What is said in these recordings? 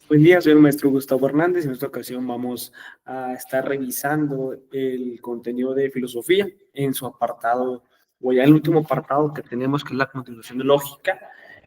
Buen día, soy el maestro Gustavo Hernández y en esta ocasión vamos a estar revisando el contenido de filosofía en su apartado, o ya el último apartado que tenemos, que es la continuación de lógica,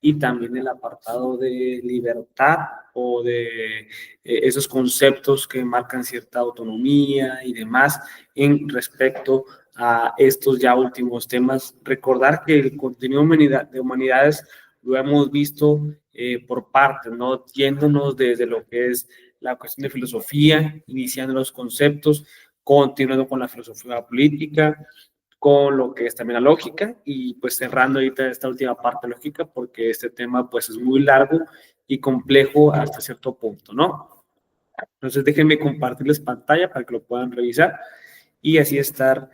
y también el apartado de libertad o de esos conceptos que marcan cierta autonomía y demás en respecto a estos ya últimos temas. Recordar que el contenido de humanidades lo hemos visto por partes, ¿no? Yéndonos desde lo que es la cuestión de filosofía, iniciando los conceptos, continuando con la filosofía política, con lo que es también la lógica y pues cerrando ahorita esta última parte lógica porque este tema pues es muy largo y complejo hasta cierto punto, ¿no? Entonces déjenme compartirles pantalla para que lo puedan revisar y así estar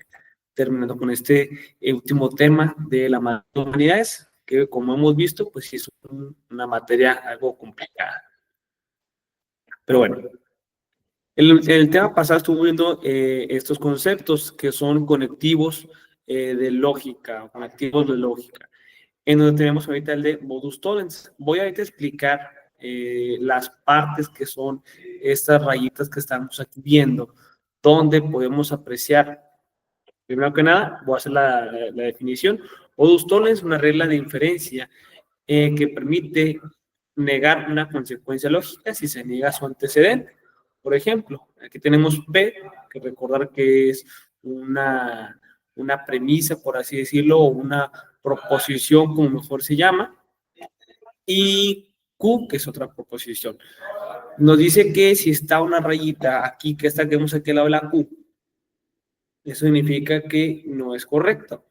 terminando con este último tema de las humanidades, que como hemos visto, pues sí es una materia algo complicada. Pero bueno, el tema pasado estuvo viendo estos conceptos que son conectivos de lógica, conectivos de lógica, en donde tenemos ahorita el de modus tollens. Voy a explicar las partes que son estas rayitas que estamos aquí viendo, donde podemos apreciar. Primero que nada, voy a hacer la definición. Modus tollens es una regla de inferencia que permite negar una consecuencia lógica si se niega su antecedente. Por ejemplo, aquí tenemos P, que recordar que es una premisa, por así decirlo, o una proposición, como mejor se llama, y Q, que es otra proposición. Nos dice que si está una rayita aquí, que esta que vemos aquí al lado de la Q, eso significa que no es correcto.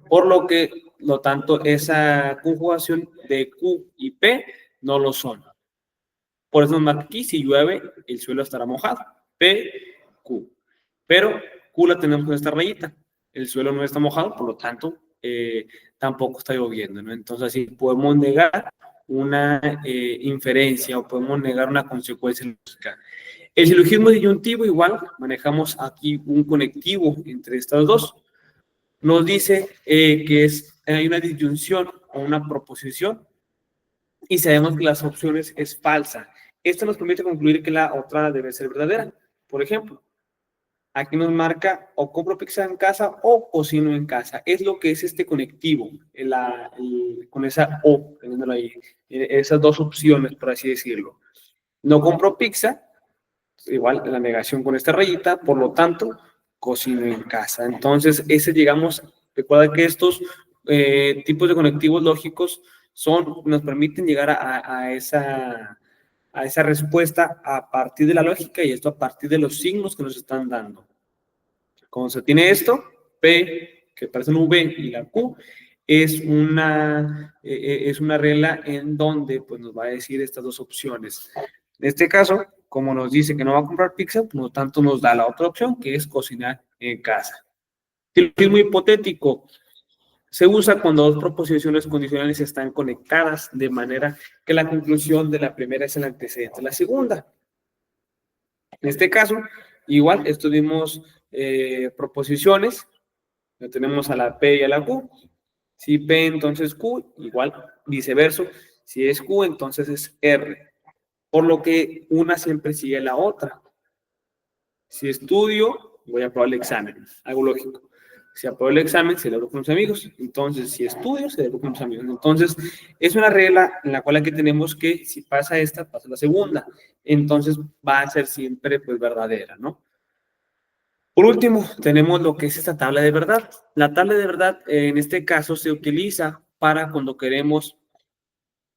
Por lo tanto, esa conjugación de Q y P no lo son. Por eso nos marca aquí, si llueve, el suelo estará mojado. P, Q. Pero Q la tenemos con esta rayita. El suelo no está mojado, por lo tanto, tampoco está lloviendo, ¿no? Entonces, así podemos negar una inferencia o podemos negar una consecuencia lógica. El silogismo disyuntivo, igual, manejamos aquí un conectivo entre estas dos. Nos dice que hay una disyunción o una proposición y sabemos que las opciones es falsa. Esto nos permite concluir que la otra debe ser verdadera. Por ejemplo, aquí nos marca o compro pizza en casa o cocino en casa. Es lo que es este conectivo, con esa O, teniéndolo ahí, esas dos opciones, por así decirlo. No compro pizza, igual la negación con esta rayita, por lo tanto, cocino en casa. Entonces, recuerda que estos tipos de conectivos lógicos nos permiten llegar a esa respuesta a partir de la lógica y esto a partir de los signos que nos están dando. Cuando se tiene esto, P, que parece un V, y la Q, es una regla en donde pues, nos va a decir estas dos opciones. En este caso, como nos dice que no va a comprar pizza, por lo tanto nos da la otra opción, que es cocinar en casa. Silogismo hipotético se usa cuando dos proposiciones condicionales están conectadas de manera que la conclusión de la primera es el antecedente de la segunda. En este caso, igual estuvimos proposiciones, ya tenemos a la P y a la Q. Si P, entonces Q, igual viceversa. Si es Q, entonces es R. Por lo que una siempre sigue la otra. Si estudio, voy a aprobar el examen. Algo lógico. Si apruebo el examen, celebro con mis amigos. Entonces, si estudio, celebro con mis amigos. Entonces, es una regla en la cual aquí tenemos que, si pasa esta, pasa la segunda. Entonces, va a ser siempre, pues, verdadera, ¿no? Por último, tenemos lo que es esta tabla de verdad. La tabla de verdad, en este caso, se utiliza para cuando queremos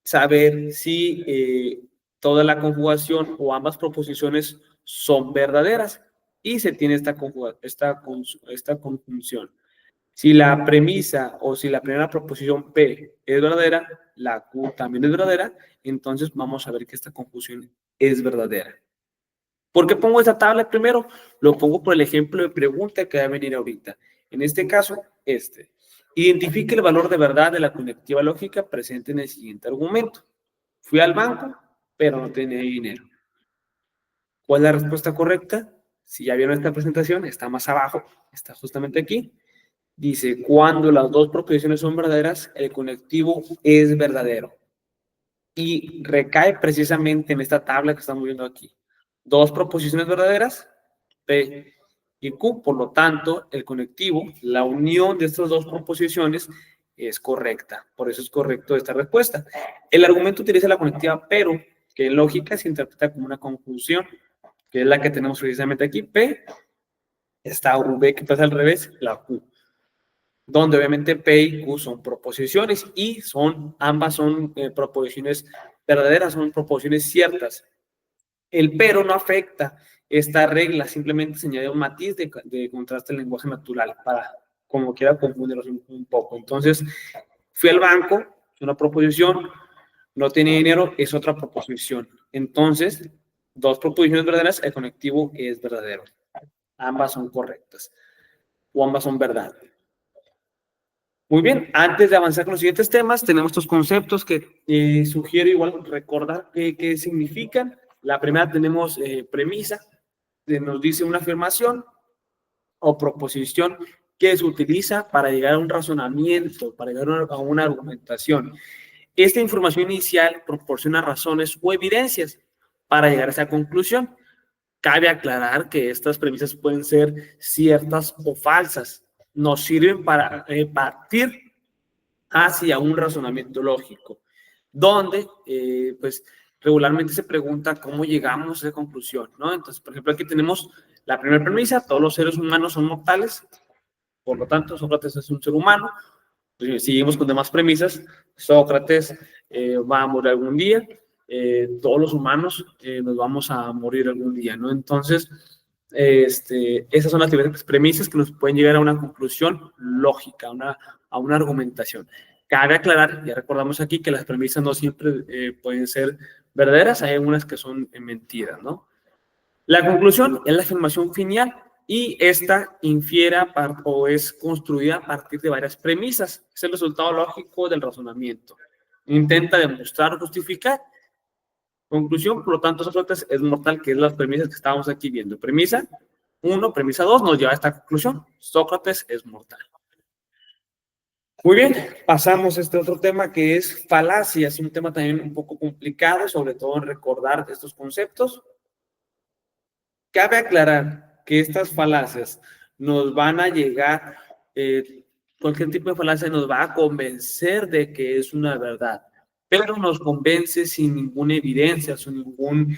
saber si toda la conjugación o ambas proposiciones son verdaderas y se tiene esta conjunción. Si la premisa o si la primera proposición P es verdadera, la Q también es verdadera, entonces vamos a ver que esta conjunción es verdadera. ¿Por qué pongo esta tabla primero? Lo pongo por el ejemplo de pregunta que va a venir ahorita. En este caso, Identifique el valor de verdad de la conectiva lógica presente en el siguiente argumento. Fui al banco, pero no tenía dinero. ¿Cuál es la respuesta correcta? Si ya vieron esta presentación, está más abajo, está justamente aquí. Dice, cuando las dos proposiciones son verdaderas, el conectivo es verdadero. y recae precisamente en esta tabla que estamos viendo aquí. Dos proposiciones verdaderas, P y Q. Por lo tanto, el conectivo, la unión de estas dos proposiciones es correcta. Por eso es correcto esta respuesta. El argumento utiliza la conectiva pero, que en lógica se interpreta como una conjunción, que es la que tenemos precisamente aquí. P, está V que pasa al revés, la Q, donde obviamente P y Q son proposiciones y ambas son proposiciones verdaderas, son proposiciones ciertas. El pero no afecta esta regla, simplemente se añade un matiz de contraste en lenguaje natural para, como quiera, confundirlos un poco. Entonces, fui al banco, es una proposición, no tiene dinero, es otra proposición. Entonces, dos proposiciones verdaderas, el conectivo es verdadero. Ambas son correctas o ambas son verdad. Muy bien, antes de avanzar con los siguientes temas, tenemos estos conceptos que sugiero igual recordar qué significan. La primera tenemos premisa, nos dice una afirmación o proposición que se utiliza para llegar a un razonamiento, para llegar a una argumentación. Esta información inicial proporciona razones o evidencias para llegar a esa conclusión. Cabe aclarar que estas premisas pueden ser ciertas o falsas. Nos sirven para partir hacia un razonamiento lógico, donde pues regularmente se pregunta cómo llegamos a esa conclusión, ¿no? Entonces, por ejemplo, aquí tenemos la primera premisa: todos los seres humanos son mortales, por lo tanto, Sócrates es un ser humano. Pues, seguimos con demás premisas: Sócrates va a morir algún día, todos los humanos nos vamos a morir algún día, ¿no? Entonces, esas son las diferentes premisas que nos pueden llegar a una conclusión lógica, a una argumentación. Cabe aclarar, ya recordamos aquí, que las premisas no siempre pueden ser verdaderas, hay algunas que son mentiras, ¿no? La conclusión es la afirmación final y esta infiere o es construida a partir de varias premisas. Es el resultado lógico del razonamiento. Intenta demostrar o justificar. Conclusión, por lo tanto, Sócrates es mortal, que es las premisas que estábamos aquí viendo. Premisa 1, premisa 2 nos lleva a esta conclusión: Sócrates es mortal. Muy bien, pasamos a este otro tema que es falacias, un tema también un poco complicado, sobre todo en recordar estos conceptos. Cabe aclarar que estas falacias nos van a llegar, cualquier tipo de falacia nos va a convencer de que es una verdad, pero nos convence sin ninguna evidencia, sin ninguna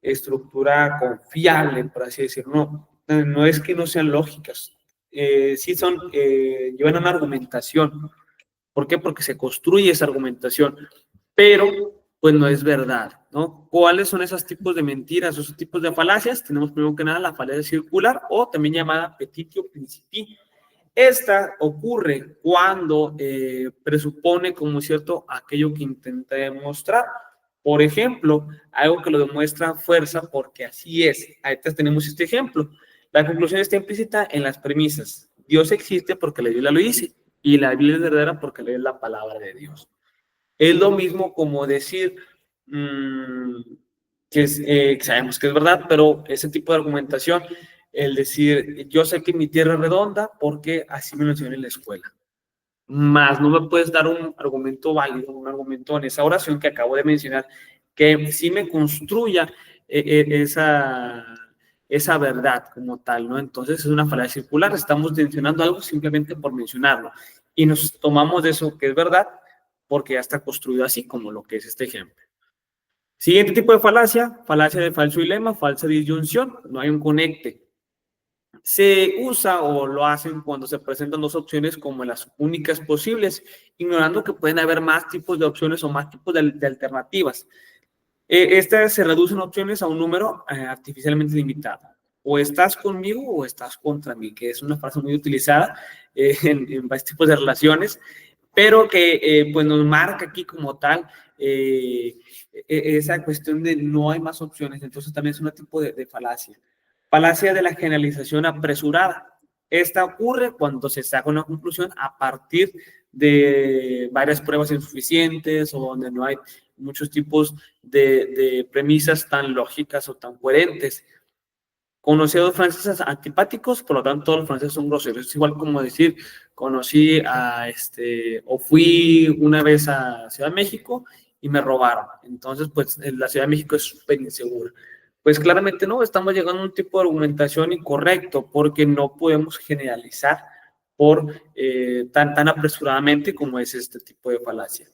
estructura confiable, por así decirlo. No es que no sean lógicas, sí llevan una argumentación. ¿Por qué? Porque se construye esa argumentación, pero pues no es verdad, ¿no? ¿Cuáles son esos tipos de mentiras, esos tipos de falacias? Tenemos primero que nada la falacia circular, o también llamada petitio principii. Esta ocurre cuando presupone como cierto aquello que intenta demostrar. Por ejemplo, algo que lo demuestra fuerza porque así es. Ahí tenemos este ejemplo. La conclusión está implícita en las premisas. Dios existe porque la Biblia lo dice, y la Biblia es verdadera porque es la palabra de Dios. Es lo mismo como decir que sabemos que es verdad, pero ese tipo de argumentación, el decir, yo sé que mi tierra es redonda porque así me lo enseñaron en la escuela. Más no me puedes dar un argumento válido, un argumento en esa oración que acabo de mencionar, que sí me construya esa verdad como tal, ¿no? Entonces es una falacia circular, estamos mencionando algo simplemente por mencionarlo y nos tomamos de eso que es verdad porque ya está construido así, como lo que es este ejemplo. Siguiente tipo de falacia: falacia de falso dilema, falsa disyunción, no hay un conecte. Se usa o lo hacen cuando se presentan dos opciones como las únicas posibles, ignorando que pueden haber más tipos de opciones o más tipos de alternativas. Estas se reducen opciones a un número artificialmente limitado. O estás conmigo o estás contra mí, que es una frase muy utilizada en varios tipos de relaciones, pero que pues nos marca aquí como tal esa cuestión de no hay más opciones. Entonces también es un tipo de falacia. Falacia de la generalización apresurada. Esta ocurre cuando se saca una conclusión a partir de varias pruebas insuficientes o donde no hay muchos tipos de premisas tan lógicas o tan coherentes. Conocí a dos franceses antipáticos, por lo tanto todos los franceses son groseros. Es igual como decir, o fui una vez a Ciudad de México y me robaron. Entonces, pues la Ciudad de México es súper insegura. Pues claramente no, estamos llegando a un tipo de argumentación incorrecto porque no podemos generalizar tan apresuradamente como es este tipo de falacia.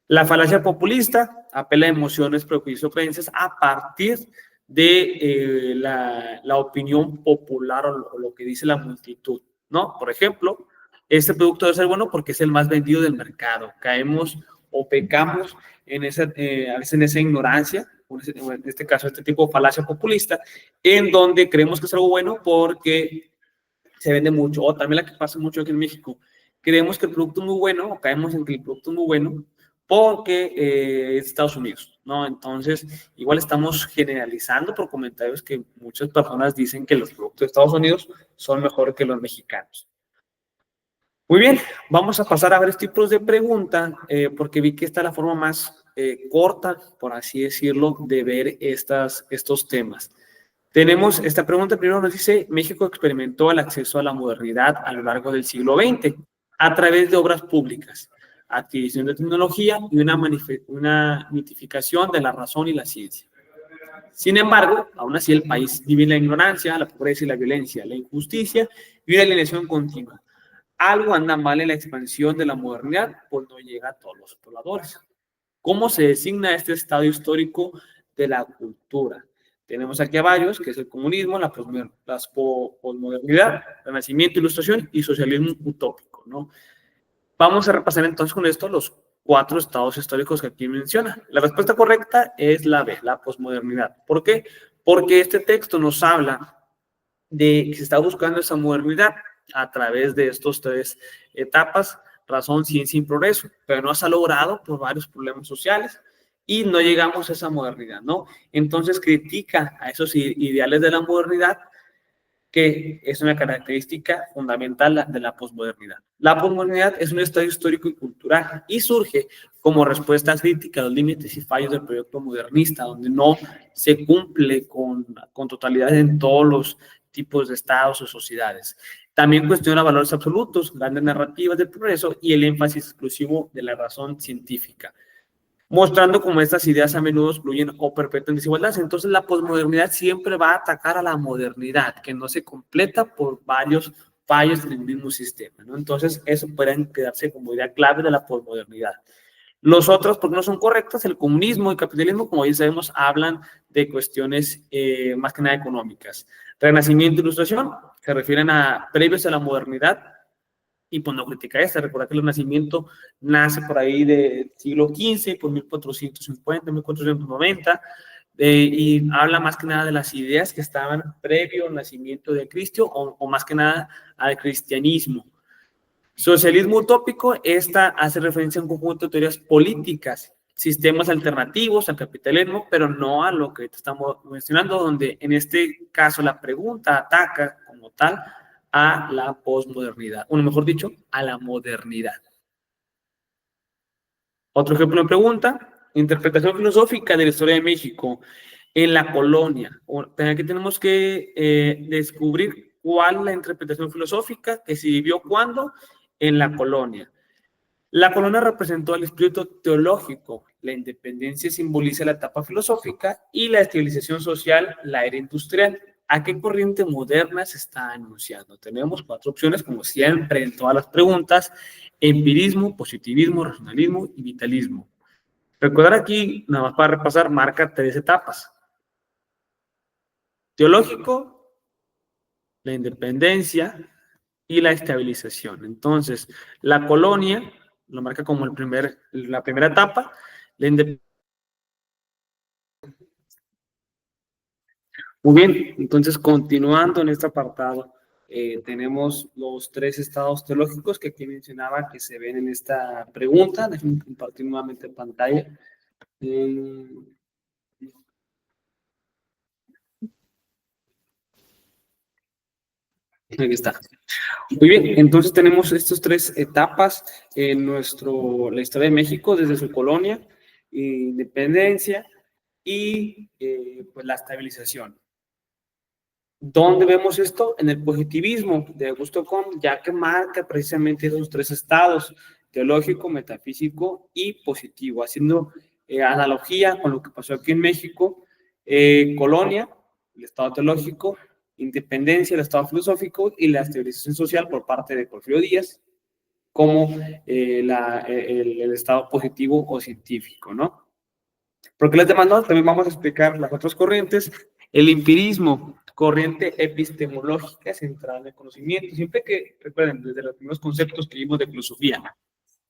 La falacia populista apela a emociones, prejuicios o creencias a partir de la opinión popular o lo que dice la multitud, ¿no? Por ejemplo, este producto debe ser bueno porque es el más vendido del mercado. Caemos o pecamos a veces en esa ignorancia, en este caso, este tipo de falacia populista, en donde creemos que es algo bueno porque se vende mucho. O también la que pasa mucho aquí en México, creemos que el producto es muy bueno, o caemos en que el producto es muy bueno porque es Estados Unidos, ¿no? Entonces, igual estamos generalizando por comentarios que muchas personas dicen que los productos de Estados Unidos son mejores que los mexicanos. Muy bien, vamos a pasar a varios tipos de preguntas, porque vi que esta es la forma más corta, por así decirlo, de ver estos temas. Tenemos esta pregunta, primero nos dice, México experimentó el acceso a la modernidad a lo largo del siglo XX a través de obras públicas, adquisición de tecnología y una mitificación de la razón y la ciencia. Sin embargo, aún así el país vive en la ignorancia, la pobreza y la violencia, la injusticia y una alienación continua. Algo anda mal en la expansión de la modernidad, pues no llega a todos los pobladores. ¿Cómo se designa este estado histórico de la cultura? Tenemos aquí a varios, que es el comunismo, la posmodernidad, renacimiento, ilustración y socialismo utópico, ¿no? Vamos a repasar entonces con esto los 4 estados históricos que aquí menciona. La respuesta correcta es la B, la posmodernidad. ¿Por qué? Porque este texto nos habla de que se está buscando esa modernidad a través de estos 3 etapas, razón, ciencia y progreso, pero no se ha logrado por varios problemas sociales y no llegamos a esa modernidad, ¿no? Entonces critica a esos ideales de la modernidad, que es una característica fundamental de la posmodernidad. La posmodernidad es un estado histórico y cultural y surge como respuesta crítica a los límites y fallos del proyecto modernista, donde no se cumple con totalidad en todos los tipos de estados o sociedades. También cuestiona valores absolutos, grandes narrativas del progreso y el énfasis exclusivo de la razón científica, mostrando cómo estas ideas a menudo excluyen o perpetúan desigualdades. Entonces, la posmodernidad siempre va a atacar a la modernidad, que no se completa por varios fallos del mismo sistema, ¿no? Entonces, eso puede quedarse como idea clave de la posmodernidad. Los otros, porque no son correctos, el comunismo y capitalismo, como ya sabemos, hablan de cuestiones más que nada económicas. Renacimiento e ilustración se refieren a previos a la modernidad, y pues no critica esta. Recuerda que el Renacimiento nace por ahí del siglo XV, por 1450, 1490, y habla más que nada de las ideas que estaban previo al nacimiento de Cristo o más que nada al cristianismo. Socialismo utópico, esta hace referencia a un conjunto de teorías políticas, sistemas alternativos al capitalismo, pero no a lo que estamos mencionando, donde en este caso la pregunta ataca como tal a la posmodernidad, o mejor dicho, a la modernidad. Otro ejemplo de pregunta, interpretación filosófica de la historia de México en la colonia. Aquí tenemos que descubrir cuál es la interpretación filosófica que se vivió cuándo en la colonia. La colonia representó el espíritu teológico, la independencia simboliza la etapa filosófica y la estabilización social, la era industrial. ¿A qué corriente moderna se está anunciando? Tenemos 4 opciones, como siempre en todas las preguntas: empirismo, positivismo, racionalismo y vitalismo. Recordar aquí, nada más para repasar, marca 3 etapas: teológico, la independencia y la estabilización. Entonces, la colonia lo marca como la primera etapa, la independencia. Muy bien, entonces continuando en este apartado, tenemos los 3 estados teológicos que aquí mencionaba que se ven en esta pregunta. Déjenme compartir nuevamente pantalla. Aquí está. Muy bien, entonces tenemos estas 3 etapas en la historia de México, desde su colonia, independencia y pues la estabilización. ¿Dónde vemos esto? En el positivismo de Augusto Comte, ya que marca precisamente esos tres estados, teológico, metafísico y positivo, haciendo analogía con lo que pasó aquí en México, colonia, el estado teológico, independencia, el estado filosófico y la estabilización social por parte de Porfirio Díaz, como el estado positivo o científico, ¿no? Porque les demandó, también vamos a explicar las otras corrientes. El empirismo, corriente epistemológica centrada en el conocimiento. Siempre que, recuerden, desde los primeros conceptos que vimos de filosofía,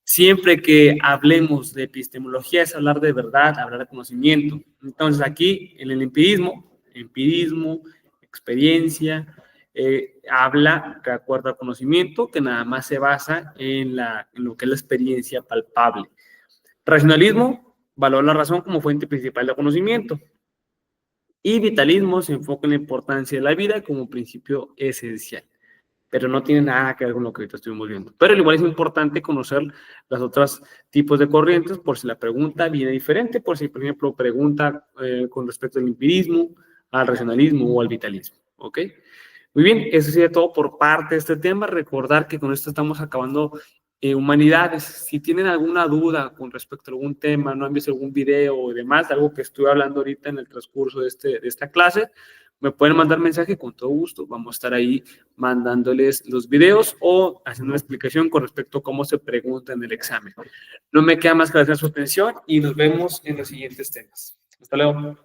siempre que hablemos de epistemología es hablar de verdad, hablar de conocimiento. Entonces aquí, en el empirismo, experiencia, habla de acuerdo al conocimiento, que nada más se basa en lo que es la experiencia palpable. Racionalismo valora la razón como fuente principal de conocimiento. Y vitalismo se enfoca en la importancia de la vida como principio esencial. Pero no tiene nada que ver con lo que ahorita estuvimos viendo. Pero igual es importante conocer los otros tipos de corrientes por si la pregunta viene diferente, por si, por ejemplo, pregunta con respecto al empirismo, al racionalismo o al vitalismo. ¿Ok? Muy bien, eso sería todo por parte de este tema. Recordar que con esto estamos acabando humanidades. Si tienen alguna duda con respecto a algún tema, no han visto algún video o demás, algo que estuve hablando ahorita en el transcurso de esta clase, me pueden mandar mensaje con todo gusto. Vamos a estar ahí mandándoles los videos o haciendo una explicación con respecto a cómo se pregunta en el examen. No me queda más que agradecer su atención y nos vemos en los siguientes temas. Hasta luego.